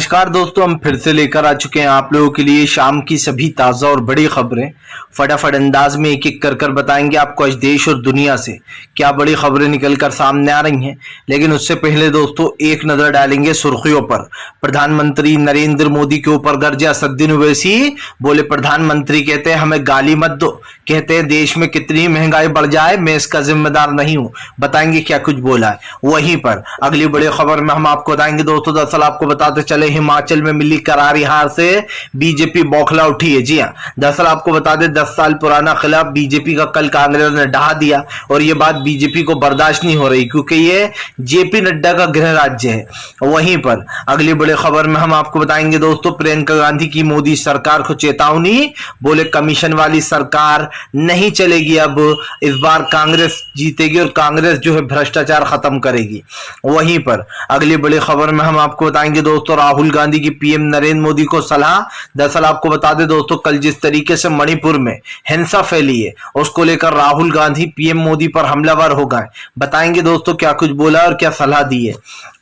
नमस्कार दोस्तों, हम फिर से लेकर आ चुके हैं आप लोगों के लिए शाम की सभी ताज़ा और बड़ी खबरें। फटाफट अंदाज में एक एक कर कर बताएंगे आपको आज देश और दुनिया से क्या बड़ी खबरें निकल कर सामने आ रही हैं। लेकिन उससे पहले दोस्तों एक नज़र डालेंगे सुर्खियों पर। प्रधानमंत्री नरेंद्र मोदी के ऊपर गरजे असदुद्दीन ओवैसी, बोले प्रधानमंत्री कहते हैं हमें गाली मत दो, कहते हैं देश में कितनी महंगाई बढ़ जाए मैं इसका जिम्मेदार नहीं हूं। बताएंगे क्या कुछ बोला है। वहीं पर अगली बड़ी खबर में हम आपको बताएंगे दोस्तों, दरअसल आपको बताते चले हिमाचल में मिली करारी हार से बीजेपी बौखला उठी है। जी हां, दरअसल आपको बता दें 10 साल पुराना खिलाफ बीजेपी का कल कांग्रेस ने ढहा दिया और ये बात बीजेपी को बर्दाश्त नहीं हो रही क्योंकि ये जेपी नड्डा का गृह राज्य है। वहीं पर अगली बड़ी खबर में हम आपको बताएंगे दोस्तों, प्रियंका गांधी की मोदी सरकार को चेतावनी, बोले कमीशन वाली सरकार नहीं चलेगी, अब इस बार कांग्रेस जीतेगी और कांग्रेस जो है भ्रष्टाचार खत्म करेगी। वहीं पर अगली बड़ी खबर में हम आपको बताएंगे दोस्तों, राहुल गांधी की पीएम नरेंद्र मोदी को सलाह। दरअसल आपको बता दें दोस्तों, कल जिस तरीके से मणिपुर में हिंसा फैली है उसको लेकर राहुल गांधी पीएम मोदी पर हमलावर हो गए। बताएंगे दोस्तों क्या कुछ बोला और क्या सलाह दी है।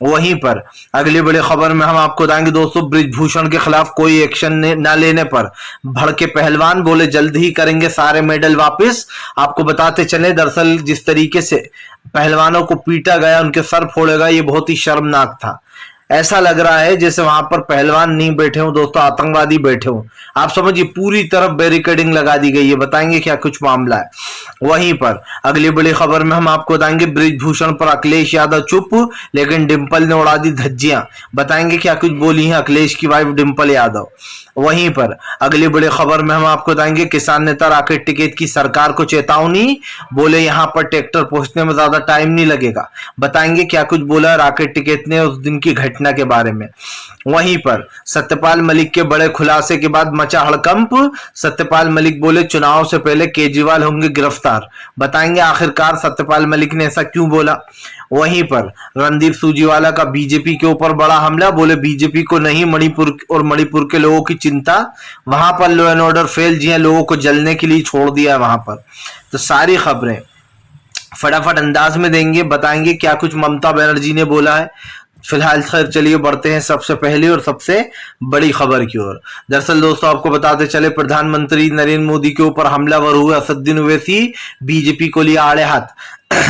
वहीं पर अगली बड़ी खबर में हम आपको बताएंगे दोस्तों, बृजभूषण के खिलाफ कोई एक्शन न लेने पर भड़के पहलवान, बोले जल्द ही करेंगे सारे मेडल वापस। आपको बताते चले दरअसल जिस तरीके से पहलवानों को पीटा गया, उनके सर फोड़े गए, ये बहुत ही शर्मनाक था। ऐसा लग रहा है जैसे वहां पर पहलवान नहीं बैठे हो दोस्तों, आतंकवादी बैठे हो। आप समझिए पूरी तरफ बैरिकेडिंग लगा दी गई है। बताएंगे क्या कुछ मामला है। वहीं पर अगली बड़ी खबर में हम आपको बताएंगे, बृजभूषण पर अखिलेश यादव चुप लेकिन डिंपल ने उड़ा दी धज्जियां। बताएंगे क्या कुछ बोली है अखिलेश की वाइफ डिंपल यादव। वहीं पर अगली बड़ी खबर में हम आपको बताएंगे, किसान नेता राकेश टिकैत की सरकार को चेतावनी, बोले यहां पर ट्रैक्टर पहुंचने में ज्यादा टाइम नहीं लगेगा। बताएंगे क्या कुछ बोला राकेश टिकैत ने उस दिन की घटना के बारे में। वहीं पर सत्यपाल मलिक के बड़े खुलासे के बाद मचा हड़कंप। सत्यपाल मलिक बोले चुनाव से पहले केजरीवाल होंगे गिरफ्तार। बताएंगे आखिरकार सत्यपाल मलिक ने ऐसा क्यों बोला। वहीं पर रणदीप सुरजेवाला का बीजेपी के ऊपर बड़ा हमला, बोले बीजेपी को नहीं मणिपुर और मणिपुर के लोगों की चिंता, वहां पर लॉ एंड ऑर्डर फेल जी है, लोगों को जलने के लिए छोड़ दिया वहां पर। तो सारी खबरें फटाफट अंदाज में देंगे, बताएंगे क्या कुछ ममता बनर्जी ने बोला है। फिलहाल खैर चलिए बढ़ते हैं सबसे पहले और सबसे बड़ी खबर की ओर। दरअसल दोस्तों आपको बताते चले, प्रधानमंत्री नरेंद्र मोदी के ऊपर हमलावर हुए असदुद्दीन ओवैसी, बीजेपी को लिया आड़े हाथ।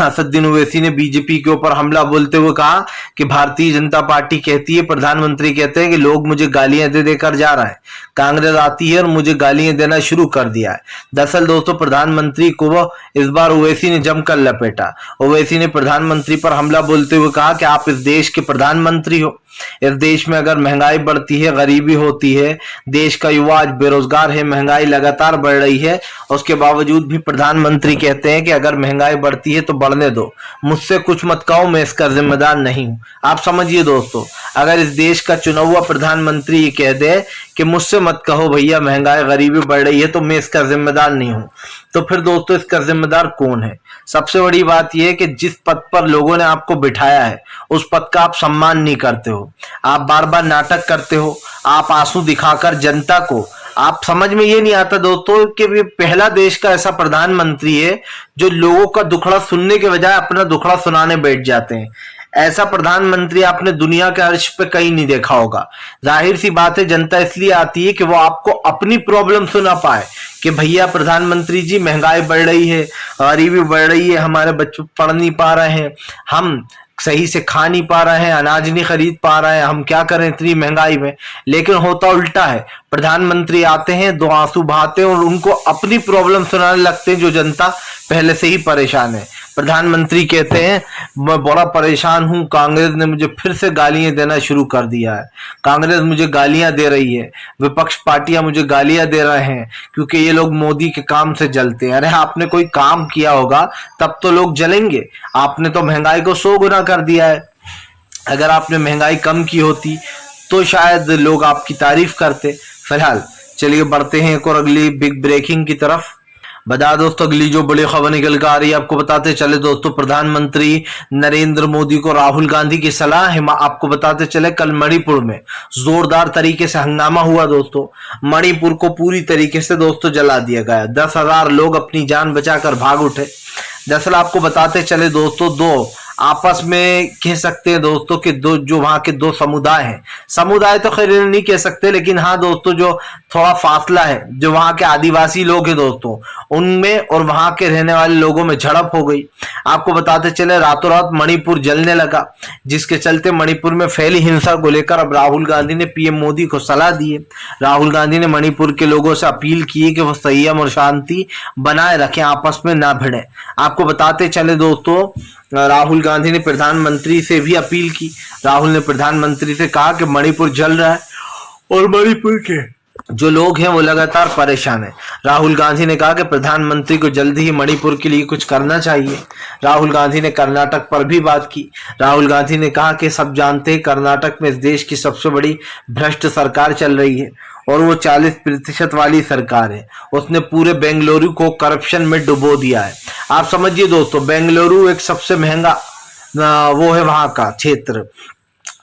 असदुद्दीन ओवैसी ने बीजेपी के ऊपर हमला बोलते हुए कहा कि भारतीय जनता पार्टी कहती है, प्रधानमंत्री कहते हैं कि लोग मुझे गालियां दे देकर जा रहे हैं, कांग्रेस आती है और मुझे गालियां देना शुरू कर दिया है। दरअसल दोस्तों प्रधानमंत्री को इस बार ओवैसी ने जमकर लपेटा। ओवैसी ने प्रधानमंत्री पर हमला बोलते हुए कहा कि आप इस देश के प्रधानमंत्री हो, इस देश में अगर महंगाई बढ़ती है, गरीबी होती है, देश का युवा आज बेरोजगार है, महंगाई लगातार बढ़ रही है, उसके बावजूद भी प्रधानमंत्री कहते हैं कि अगर महंगाई बढ़ती है तो बढ़ने दो, मुझसे कुछ मत कहो, मैं इसका जिम्मेदार नहीं हूं। आप समझिए दोस्तों, अगर इस देश का चुना हुआ प्रधानमंत्री ये कह दे कि मुझसे मत कहो भैया महंगाई गरीबी बढ़ रही है तो मैं इसका जिम्मेदार नहीं हूं, तो फिर दोस्तों इसका जिम्मेदार कौन है। सबसे बड़ी बात यह है कि जिस पद पर लोगों ने आपको बिठाया है उस पद का आप सम्मान नहीं करते हो, आप बार बार नाटक करते हो, आप आंसू दिखाकर जनता को, आप समझ में ये नहीं आता दोस्तों कि ये पहला देश का ऐसा प्रधानमंत्री है जो लोगों का दुखड़ा सुनने के बजाय अपना दुखड़ा सुनाने बैठ जाते हैं। ऐसा प्रधानमंत्री आपने दुनिया के अर्श पे कहीं नहीं देखा होगा। जाहिर सी बात है जनता इसलिए आती है कि वो आपको अपनी प्रॉब्लम सुना पाए कि भैया प्रधानमंत्री जी महंगाई बढ़ रही है, गरीबी बढ़ रही है, हमारे बच्चे पढ़ नहीं पा रहे हैं, हम सही से खा नहीं पा रहे हैं, अनाज नहीं खरीद पा रहे हैं, हम क्या करें इतनी महंगाई में। लेकिन होता उल्टा है, प्रधानमंत्री आते हैं, दो आंसू बहाते हैं और उनको अपनी प्रॉब्लम सुनाने लगते हैं जो जनता पहले से ही परेशान है। प्रधानमंत्री कहते हैं मैं बड़ा परेशान हूं, कांग्रेस ने मुझे फिर से गालियां देना शुरू कर दिया है, कांग्रेस मुझे गालियां दे रही है, विपक्ष पार्टियां मुझे गालियां दे रहे हैं क्योंकि ये लोग मोदी के काम से जलते हैं। अरे आपने कोई काम किया होगा तब तो लोग जलेंगे, आपने तो महंगाई को 100 गुना कर दिया है। अगर आपने महंगाई कम की होती तो शायद लोग आपकी तारीफ करते। फिलहाल चलिए बढ़ते हैं एक और अगली बिग ब्रेकिंग की तरफ। बता दोस्तों अगली जो बड़ी खबर निकल कर आ रही है, आपको बताते चले दोस्तों, प्रधानमंत्री नरेंद्र मोदी को राहुल गांधी की सलाह। आपको बताते चले कल मणिपुर में जोरदार तरीके से हंगामा हुआ दोस्तों, मणिपुर को पूरी तरीके से दोस्तों जला दिया गया, 10,000 लोग अपनी जान बचाकर भाग उठे। दरअसल आपको बताते चले दोस्तों, 2 आपस में कह सकते हैं दोस्तों कि दो जो वहां के दो समुदाय हैं, समुदाय तो खैर नहीं कह सकते, लेकिन हाँ दोस्तों जो थोड़ा फासला है, जो वहां के आदिवासी लोग हैं दोस्तों, उनमें और वहां के रहने वाले लोगों में झड़प हो गई। आपको बताते चले रातों रात मणिपुर जलने लगा, जिसके चलते मणिपुर में फैली हिंसा को लेकर अब राहुल गांधी ने पीएम मोदी को सलाह दी है। राहुल गांधी ने मणिपुर के लोगों से अपील की है कि वो संयम और शांति बनाए रखें, आपस में ना भिड़े। आपको बताते चले दोस्तों, राहुल गांधी ने प्रधानमंत्री से भी अपील की। राहुल ने प्रधानमंत्री से कहा कि मणिपुर जल रहा है और मणिपुर के जो लोग हैं वो लगातार परेशान हैं। राहुल गांधी ने कहा कि प्रधानमंत्री को जल्दी ही मणिपुर के लिए कुछ करना चाहिए। राहुल गांधी ने कर्नाटक पर भी बात की। राहुल गांधी ने कहा कि सब जानते हैं कर्नाटक में इस देश की सबसे बड़ी भ्रष्ट सरकार चल रही है और वो 40% वाली सरकार है। उसने पूरे बेंगलुरु को करप्शन में डुबो दिया है। आप समझिए दोस्तों, बेंगलुरु एक सबसे महंगा वो है वहां का क्षेत्र।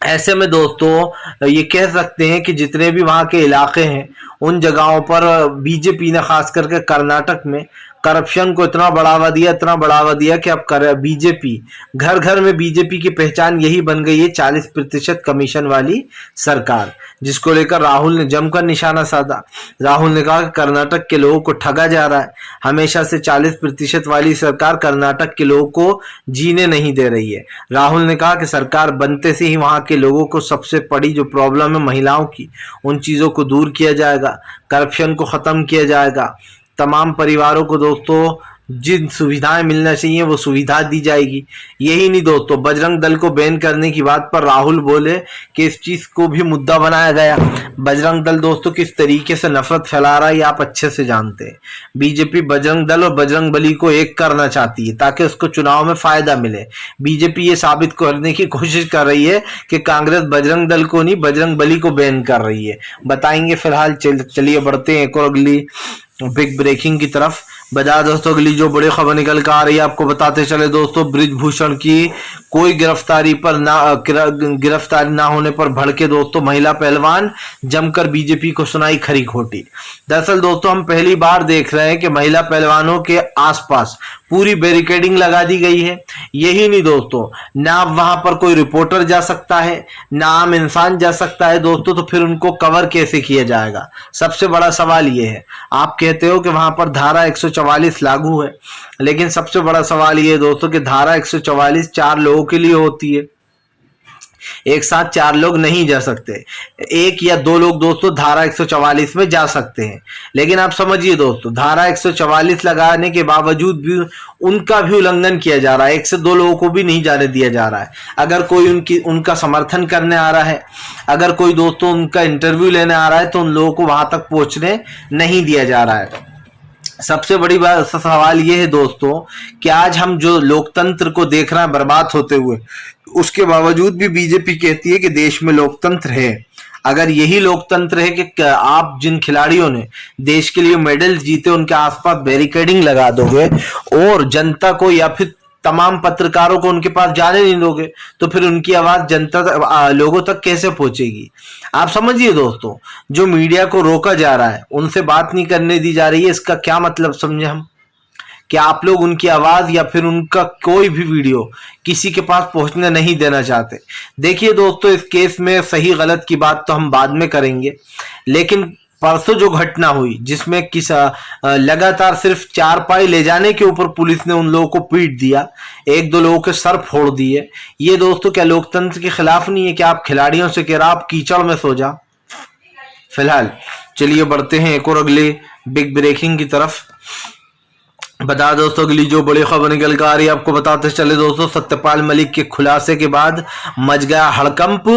ऐसे में दोस्तों ये कह सकते हैं कि जितने भी वहां के इलाके हैं उन जगहों पर बीजेपी ने खास करके कर्नाटक में करप्शन को इतना बढ़ावा दिया कि अब बीजेपी घर घर में बीजेपी की पहचान यही बन गई है 40% कमीशन वाली सरकार, जिसको लेकर राहुल ने जमकर निशाना साधा। राहुल ने कहा कि कर्नाटक के लोगों को ठगा जा रहा है। हमेशा से 40% वाली सरकार कर्नाटक के लोगों को जीने नहीं दे रही है। राहुल ने कहा कि सरकार बनते से ही वहां के लोगों को सबसे बड़ी जो प्रॉब्लम है महिलाओं की, उन चीजों को दूर किया जाएगा, करप्शन को खत्म किया जाएगा, तमाम परिवारों को दोस्तों जिन सुविधाएं मिलना चाहिए वो सुविधा दी जाएगी। यही नहीं दोस्तों, बजरंग दल को बैन करने की बात पर राहुल बोले कि इस चीज को भी मुद्दा बनाया गया। बजरंग दल दोस्तों किस तरीके से नफरत फैला रहा है ये आप अच्छे से जानते हैं। बीजेपी बजरंग दल और बजरंग बली को एक करना चाहती है ताकि उसको चुनाव में फायदा मिले। बीजेपी ये साबित करने की कोशिश कर रही है कि कांग्रेस बजरंग दल को नहीं बजरंग बली को बैन कर रही है। बताएंगे। फिलहाल चलिए बढ़ते हैं एक और अगली बिग ब्रेकिंग की तरफ। बता दोस्तों अगली जो बड़ी खबर निकल कर आ रही है, आपको बताते चले दोस्तों, बृजभूषण की कोई गिरफ्तारी ना होने पर भड़के दोस्तों महिला पहलवान, जमकर बीजेपी को सुनाई खरी खोटी। दरअसल दोस्तों हम पहली बार देख रहे हैं कि महिला पहलवानों के आसपास पूरी बैरिकेडिंग लगा दी गई है। यही नहीं दोस्तों, ना वहां पर कोई रिपोर्टर जा सकता है, ना आम इंसान जा सकता है दोस्तों, तो फिर उनको कवर कैसे किया जाएगा? सबसे बड़ा सवाल ये है। आप कहते हो कि वहां पर धारा 144 लागू है, लेकिन सबसे बड़ा सवाल ये है दोस्तों कि धारा 144 4 लोगों के लिए होती है। एक साथ 4 लोग नहीं जा सकते, 1 या 2 लोग दोस्तों धारा 144 में जा सकते हैं। लेकिन आप समझिए दोस्तों, धारा 144 लगाने के बावजूद भी उनका भी उल्लंघन किया जा रहा है। 1 से 2 लोगों को भी नहीं जाने दिया जा रहा है। अगर कोई उनका समर्थन करने आ रहा है, अगर कोई दोस्तों उनका इंटरव्यू लेने आ रहा है, तो उन लोगों को वहां तक पहुंचने नहीं दिया जा रहा है। सबसे बड़ी बात सवाल ये है दोस्तों कि आज हम जो लोकतंत्र को देख रहे हैं बर्बाद होते हुए, उसके बावजूद भी बीजेपी कहती है कि देश में लोकतंत्र है। अगर यही लोकतंत्र है कि आप जिन खिलाड़ियों ने देश के लिए मेडल जीते उनके आसपास बैरिकेडिंग लगा दोगे और जनता को या फिर तमाम पत्रकारों को उनके पास जाने नहीं दोगे, तो फिर उनकी आवाज जनता लोगों तक कैसे पहुंचेगी? आप समझिए दोस्तों, जो मीडिया को रोका जा रहा है, उनसे बात नहीं करने दी जा रही है, इसका क्या मतलब समझे हम? कि आप लोग उनकी आवाज या फिर उनका कोई भी वीडियो किसी के पास पहुंचने नहीं देना चाहते। देखिए दोस्तों, इस केस में सही गलत की बात तो हम बाद में करेंगे, लेकिन परसों जो घटना हुई जिसमें लगातार सिर्फ 4 पाई ले जाने के ऊपर पुलिस ने उन लोगों को पीट दिया, 1-2 लोगों के सर फोड़ दिए, ये दोस्तों क्या लोकतंत्र के खिलाफ नहीं है कि आप खिलाड़ियों से कह रहा आप कीचड़ में सो जा? फिलहाल चलिए बढ़ते हैं एक और अगली बिग ब्रेकिंग की तरफ। बता दोस्तों अगली जो बड़ी खबर निकल कर आ रही है, आपको बताते चले दोस्तों, सत्यपाल मलिक के खुलासे के बाद मच गया हड़कंप।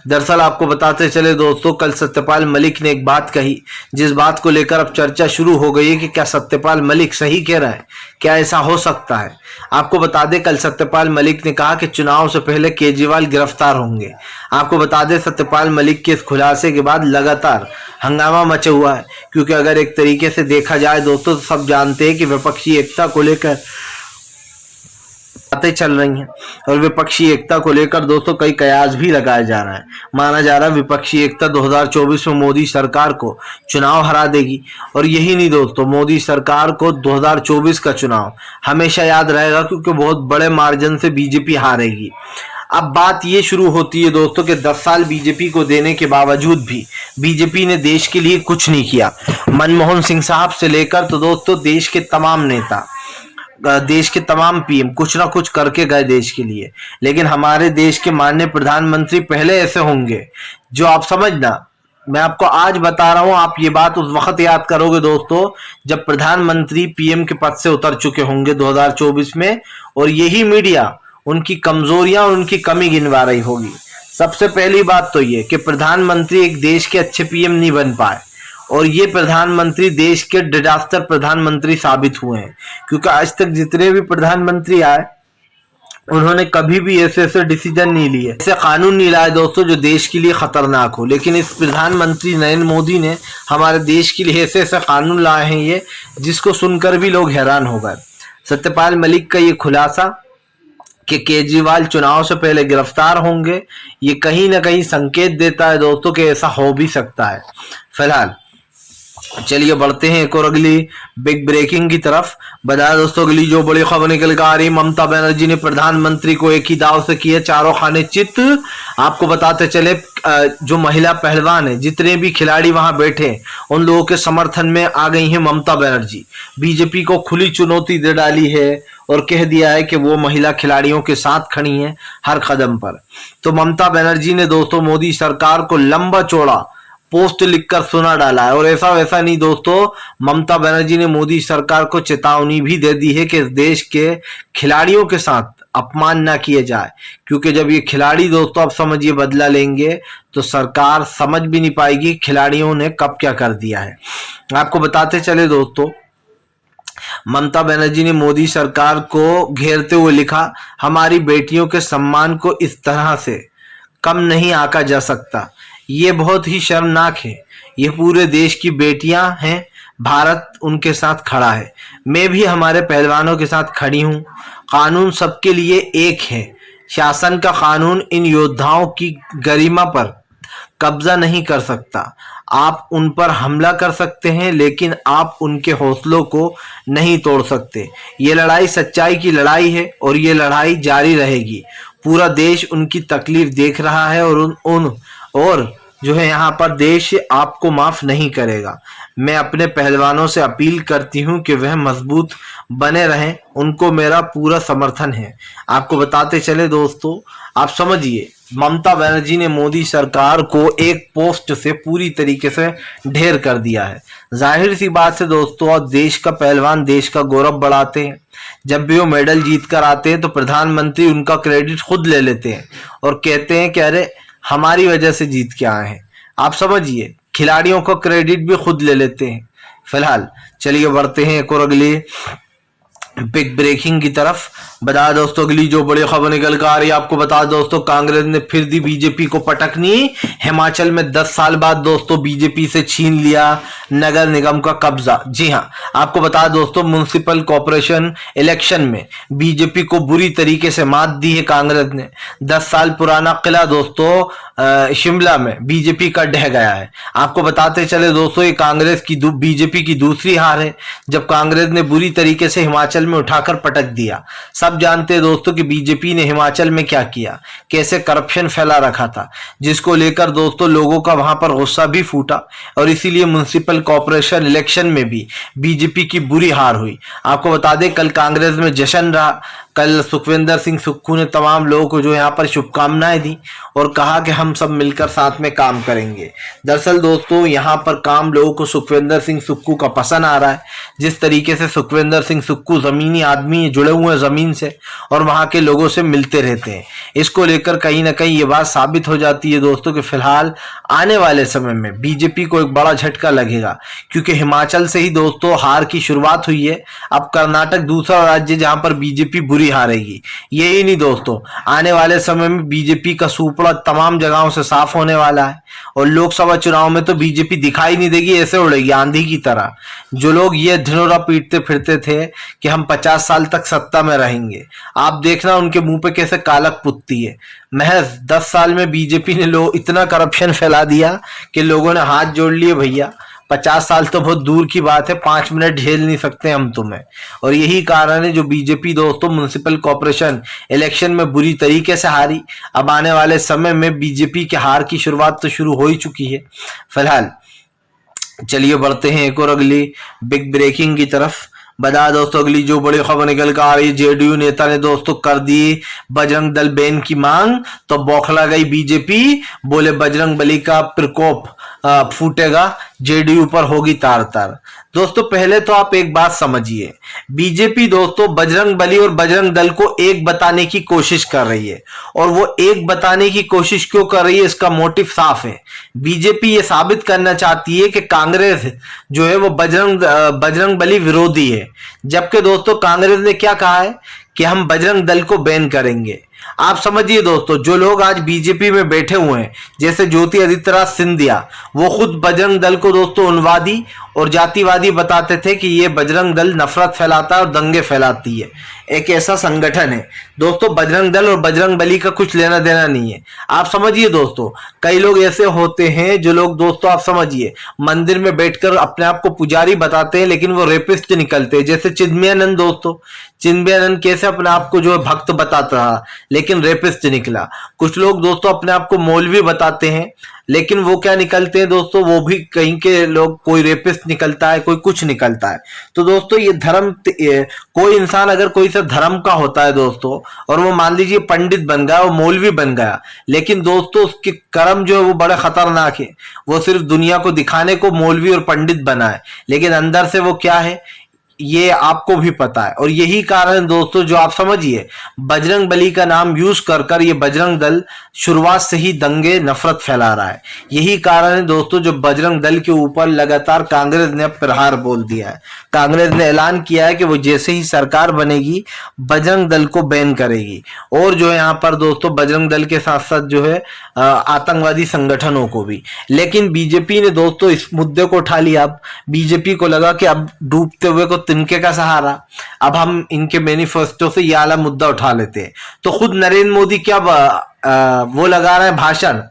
दरअसल आपको बताते चले दोस्तों, कल सत्यपाल मलिक ने एक बात कही जिस बात को लेकर अब चर्चा शुरू हो गई है कि क्या सत्यपाल मलिक सही कह रहा है, क्या ऐसा हो सकता है? आपको बता दें कल सत्यपाल मलिक ने कहा कि चुनाव से पहले केजरीवाल गिरफ्तार होंगे। आपको बता दें सत्यपाल मलिक के इस खुलासे के बाद लगातार हंगामा मचा हुआ है, क्योंकि अगर एक तरीके से देखा जाए दोस्तों तो सब जानते हैं कि विपक्षी एकता को लेकर बातें चल रही हैं और विपक्षी एकता को लेकर दोस्तों कई कयास भी लगाया जा रहा है। माना जा रहा है विपक्षी एकता 2024 में मोदी सरकार को चुनाव हरा देगी। और यही नहीं दोस्तों, मोदी सरकार को 2024 का चुनाव हमेशा याद रहेगा क्योंकि बहुत बड़े मार्जिन से बीजेपी हारेगी। अब बात ये शुरू होती है दोस्तों कि 10 साल बीजेपी को देने के बावजूद भी बीजेपी ने देश के लिए कुछ नहीं किया। मनमोहन सिंह साहब से लेकर तो दोस्तों देश के तमाम नेता, देश के तमाम पीएम कुछ ना कुछ करके गए देश के लिए, लेकिन हमारे देश के माननीय प्रधानमंत्री पहले ऐसे होंगे जो आप समझना, मैं आपको आज बता रहा हूं, आप ये बात उस वक्त याद करोगे दोस्तों जब प्रधानमंत्री पीएम के पद से उतर चुके होंगे 2024 में, और यही मीडिया उनकी कमजोरियां और उनकी कमी गिनवा रही होगी। सबसे पहली बात तो ये कि प्रधानमंत्री एक देश के अच्छे पीएम नहीं बन पाए और ये प्रधानमंत्री देश के डिजास्टर प्रधानमंत्री साबित हुए हैं, क्योंकि आज तक जितने भी प्रधानमंत्री आए उन्होंने कभी भी ऐसे डिसीजन नहीं लिए, ऐसे कानून नहीं लाए दोस्तों जो देश के लिए खतरनाक हो। लेकिन इस प्रधानमंत्री नरेंद्र मोदी ने हमारे देश के लिए ऐसे कानून लाए हैं ये जिसको सुनकर भी लोग हैरान हो गए। सत्यपाल मलिक का ये खुलासा कि केजरीवाल चुनाव से पहले गिरफ्तार होंगे, ये कहीं ना कहीं संकेत देता है दोस्तों कि ऐसा हो भी सकता है। फिलहाल चलिए बढ़ते हैं एक और अगली बिग ब्रेकिंग की तरफ। बता दोस्तों अगली जो बड़ी खबर निकल कर आ रही, ममता बनर्जी ने प्रधानमंत्री को एक ही दाव से किए चारों खाने चित। आपको बताते चले जो महिला पहलवान है, जितने भी खिलाड़ी वहां बैठे उन लोगों के समर्थन में आ गई हैं ममता बनर्जी। बीजेपी को खुली चुनौती दे डाली है और कह दिया है कि वो महिला खिलाड़ियों के साथ खड़ी हैं हर कदम पर। तो ममता बनर्जी ने दोस्तों मोदी सरकार को लंबा चौड़ा पोस्ट लिखकर सुना डाला है। और ऐसा वैसा नहीं दोस्तों, ममता बनर्जी ने मोदी सरकार को चेतावनी भी दे दी है कि इस देश के खिलाड़ियों के साथ अपमान ना किए जाए, क्योंकि जब ये खिलाड़ी दोस्तों आप समझिए बदला लेंगे तो सरकार समझ भी नहीं पाएगी खिलाड़ियों ने कब क्या कर दिया है। आपको बताते चले दोस्तों, ममता बनर्जी ने मोदी सरकार को घेरते हुए लिखा, हमारी बेटियों के सम्मान को इस तरह से कम नहीं आंका जा सकता। ये बहुत ही शर्मनाक है। ये पूरे देश की बेटियां हैं, भारत उनके साथ खड़ा है। मैं भी हमारे पहलवानों के साथ खड़ी हूं। कानून सबके लिए एक है। शासन का कानून इन योद्धाओं की गरिमा पर कब्जा नहीं कर सकता। आप उन पर हमला कर सकते हैं लेकिन आप उनके हौसलों को नहीं तोड़ सकते। ये लड़ाई सच्चाई की लड़ाई है और ये लड़ाई जारी रहेगी। पूरा देश उनकी तकलीफ देख रहा है और जो है यहाँ पर देश आपको माफ नहीं करेगा। मैं अपने पहलवानों से अपील करती हूँ कि वह मजबूत बने रहें, उनको मेरा पूरा समर्थन है। आपको बताते चले दोस्तों, आप समझिए ममता बनर्जी ने मोदी सरकार को एक पोस्ट से पूरी तरीके से ढेर कर दिया है। जाहिर सी बात है दोस्तों, और देश का पहलवान देश का गौरव बढ़ाते हैं। जब भी वो मेडल जीत कर आते हैं तो प्रधानमंत्री उनका क्रेडिट खुद ले लेते हैं और कहते हैं कि अरे हमारी वजह से जीत के आए हैं। आप समझिए खिलाड़ियों का क्रेडिट भी खुद ले लेते हैं। फिलहाल चलिए बढ़ते हैं एक और अगली बिग ब्रेकिंग की तरफ। बता दोस्तों अगली जो बड़ी खबर निकल कर आ रही है, आपको बता दोस्तों कांग्रेस ने फिर दी बीजेपी को पटकनी। हिमाचल में 10 साल बाद दोस्तों बीजेपी से छीन लिया नगर निगम का कब्जा। जी हां, आपको बता दोस्तों म्युनिसिपल कॉर्पोरेशन इलेक्शन में बीजेपी को बुरी तरीके से मात दी है कांग्रेस ने। 10 साल पुराना किला दोस्तों शिमला में बीजेपी का ढह गया है। आपको बताते चले दोस्तों, ये कांग्रेस की बीजेपी की दूसरी हार है जब कांग्रेस ने बुरी तरीके से हिमाचल में उठाकर पटक दिया। सब जानते हैं दोस्तों कि बीजेपी ने हिमाचल में क्या किया, कैसे करप्शन फैला रखा था, जिसको लेकर दोस्तों लोगों का वहां पर गुस्सा भी फूटा और इसीलिए म्युनिसिपल कॉर्पोरेशन इलेक्शन में भी बीजेपी की बुरी हार हुई। आपको बता दें कल कांग्रेस में जश्न रहा। कल सुखविंदर सिंह सुक्खू ने तमाम लोगों को जो यहाँ पर शुभकामनाएं दी और कहा कि हम सब मिलकर साथ में काम करेंगे। दरअसल दोस्तों यहाँ पर काम लोगों को सुखविंदर सिंह सुक्खू का पसंद आ रहा है। जिस तरीके से सुखविंदर सिंह सुक्खू जमीनी आदमी जुड़े हुए हैं जमीन से और वहां के लोगों से मिलते रहते हैं, इसको लेकर कहीं ना कहीं ये बात साबित हो जाती है दोस्तों कि फिलहाल आने वाले समय में बीजेपी को एक बड़ा झटका लगेगा, क्योंकि हिमाचल से ही दोस्तों हार की शुरुआत हुई है। अब कर्नाटक दूसरा राज्य जहां पर बीजेपी बुरी जरूरी हारेगी। यही नहीं दोस्तों, आने वाले समय में बीजेपी का सुपड़ा तमाम जगहों से साफ होने वाला है और लोकसभा चुनाव में तो बीजेपी दिखाई नहीं देगी, ऐसे उड़ेगी आंधी की तरह। जो लोग ये ढिंढोरा पीटते फिरते थे कि हम 50 साल तक सत्ता में रहेंगे, आप देखना उनके मुंह पे कैसे कालक पुतती है। महज 10 साल में बीजेपी ने इतना करप्शन फैला दिया कि लोगों ने हाथ जोड़ लिए, भैया 50 साल तो बहुत दूर की बात है, 5 मिनट झेल नहीं सकते हम तुम्हें। और यही कारण है जो बीजेपी दोस्तों म्युनिसिपल कॉर्पोरेशन इलेक्शन में बुरी तरीके से हारी। अब आने वाले समय में बीजेपी के हार की शुरुआत तो शुरू हो ही चुकी है। फिलहाल चलिए बढ़ते हैं एक और अगली बिग ब्रेकिंग की तरफ। बता दोस्तों अगली जो बड़ी खबर निकल कर आ रही है, जेडीयू नेता ने दोस्तों कर दी बजरंग दल बैन की मांग, तो बौखला गई बीजेपी। बोले बजरंग बली का प्रकोप फूटेगा, जेडीयू पर होगी तार तार। दोस्तों पहले तो आप एक बात समझिए, बीजेपी दोस्तों बजरंग बली और बजरंग दल को एक बताने की कोशिश कर रही है। और वो एक बताने की कोशिश क्यों कर रही है, इसका मोटिव साफ है। बीजेपी ये साबित करना चाहती है कि कांग्रेस जो है वो बजरंग बली विरोधी है, जबकि दोस्तों कांग्रेस ने क्या कहा है कि हम बजरंग दल को बैन करेंगे। आप समझिए दोस्तों, जो लोग आज बीजेपी में बैठे हुए हैं जैसे ज्योतिरादित्य सिंधिया, वो खुद बजरंग दल को दोस्तों उन्वादी और जातिवादी बताते थे कि ये बजरंग दल नफरत फैलाता है और दंगे फैलाती है, एक ऐसा संगठन है। दोस्तों बजरंग दल और बजरंग बली का कुछ लेना देना नहीं है। आप समझिए दोस्तों, कई लोग ऐसे होते हैं जो लोग दोस्तों आप समझिए मंदिर में बैठकर अपने आप को पुजारी बताते हैं लेकिन वो रेपिस्ट निकलते हैं। जैसे चिन्मयानंद दोस्तों, चिन्मयानंद कैसे अपने आप को जो है भक्त बताता रहा लेकिन रेपिस्ट निकला। कुछ लोग दोस्तों अपने आप को मौलवी बताते हैं लेकिन वो क्या निकलते हैं दोस्तों, वो भी कहीं के लोग, कोई रेपिस्ट निकलता है, कोई कुछ निकलता है। तो दोस्तों ये धर्म, कोई इंसान अगर कोई सा धर्म का होता है दोस्तों और वो मान लीजिए पंडित बन गया, वो मौलवी बन गया, लेकिन दोस्तों उसके कर्म जो है वो बड़े खतरनाक है। वो सिर्फ दुनिया को दिखाने को मौलवी और पंडित बना है, लेकिन अंदर से वो क्या है ये आपको भी पता है। और यही कारण दोस्तों जो आप समझिए बजरंग बली का नाम यूज कर कर ये बजरंग दल शुरुआत से ही दंगे नफरत फैला रहा है। यही कारण है दोस्तों जो बजरंग दल के ऊपर लगातार कांग्रेस ने अब प्रहार बोल दिया है। कांग्रेस ने ऐलान किया है कि वो जैसे ही सरकार बनेगी बजरंग दल को बैन करेगी और जो है यहाँ पर दोस्तों बजरंग दल के साथ साथ जो है आतंकवादी संगठनों को भी। लेकिन बीजेपी ने दोस्तों इस मुद्दे को उठा लिया। अब बीजेपी को लगा कि अब डूबते हुए को तिनके का सहारा, अब हम इनके मैनिफेस्टो से ये वाला मुद्दा उठा लेते हैं। तो खुद नरेंद्र मोदी क्या वो लगा रहे हैं भाषण,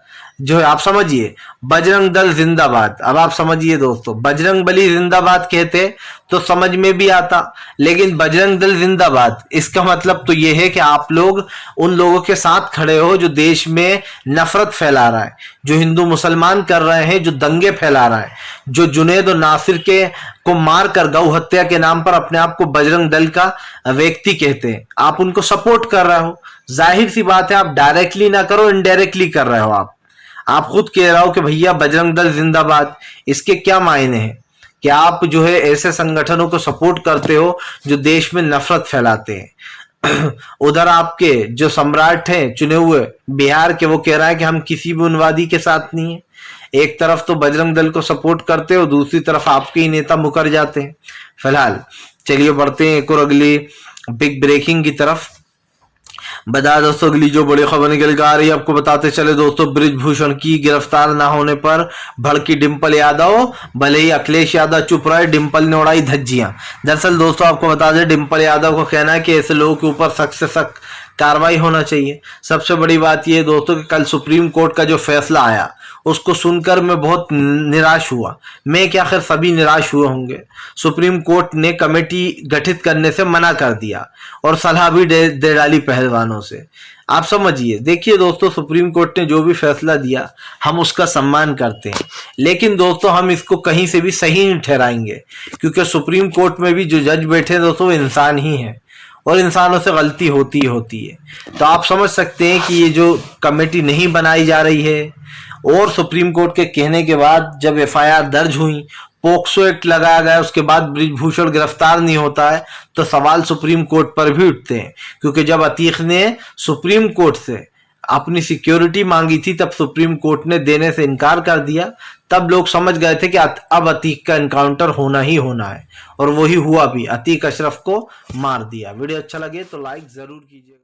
जो है आप समझिए बजरंग दल जिंदाबाद। अब आप समझिए दोस्तों, बजरंग बली जिंदाबाद कहते तो समझ में भी आता, लेकिन बजरंग दल जिंदाबाद इसका मतलब तो ये है कि आप लोग उन लोगों के साथ खड़े हो जो देश में नफरत फैला रहा है, जो हिंदू मुसलमान कर रहे हैं, जो दंगे फैला रहा है, जो जुनैद और नासिर के को मार कर गौ हत्या के नाम पर अपने आप को बजरंग दल का व्यक्ति कहते हैं। आप उनको सपोर्ट कर रहे हो, जाहिर सी बात है आप डायरेक्टली ना करो इनडायरेक्टली कर रहे हो। आप खुद कह रहे हो कि भैया बजरंग दल जिंदाबाद, इसके क्या मायने हैं कि आप जो है ऐसे संगठनों को सपोर्ट करते हो जो देश में नफरत फैलाते हैं। उधर आपके जो सम्राट हैं चुने हुए बिहार के, वो कह रहा है कि हम किसी भी उन्वादी के साथ नहीं है। एक तरफ तो बजरंग दल को सपोर्ट करते हो, दूसरी तरफ आपके ही नेता मुकर जाते हैं। फिलहाल चलिए बढ़ते हैं एक और अगली बिग ब्रेकिंग की तरफ। बता दोस्तों अगली जो बड़ी खबर निकल कर आ रही है, आपको बताते चले दोस्तों, बृजभूषण की गिरफ्तार ना होने पर भड़की डिंपल यादव। भले ही अखिलेश यादव चुप रहे, डिंपल ने उड़ाई धज्जियां। दरअसल दोस्तों आपको बता दें, डिंपल यादव को कहना है कि ऐसे लोगों के ऊपर सख्त से सख्त कार्रवाई होना चाहिए। सबसे बड़ी बात यह दोस्तों कि कल सुप्रीम कोर्ट का जो फैसला आया उसको सुनकर मैं बहुत निराश हुआ। मैं क्या, खैर सभी निराश हुए होंगे। सुप्रीम कोर्ट ने कमेटी गठित करने से मना कर दिया और सलाह भी दे डाली पहलवानों से। आप समझिए, देखिए दोस्तों, सुप्रीम कोर्ट ने जो भी फैसला दिया हम उसका सम्मान करते हैं, लेकिन दोस्तों हम इसको कहीं से भी सही नहीं ठहराएंगे, क्योंकि सुप्रीम कोर्ट में भी जो जज बैठे हैं दोस्तों वो इंसान ही है और इंसानों से गलती होती ही होती है। तो आप समझ सकते हैं कि ये जो कमेटी नहीं बनाई जा रही है और सुप्रीम कोर्ट के कहने के बाद जब एफआईआर दर्ज हुई, पोक्सो एक्ट लगाया गया, उसके बाद बृजभूषण गिरफ्तार नहीं होता है, तो सवाल सुप्रीम कोर्ट पर भी उठते हैं। क्योंकि जब अतीक ने सुप्रीम कोर्ट से अपनी सिक्योरिटी मांगी थी, तब सुप्रीम कोर्ट ने देने से इनकार कर दिया। तब लोग समझ गए थे कि अब अतीक का एनकाउंटर होना ही होना है, और वही हुआ भी। अतीक अशरफ को मार दिया। वीडियो अच्छा लगे तो लाइक जरूर कीजिएगा।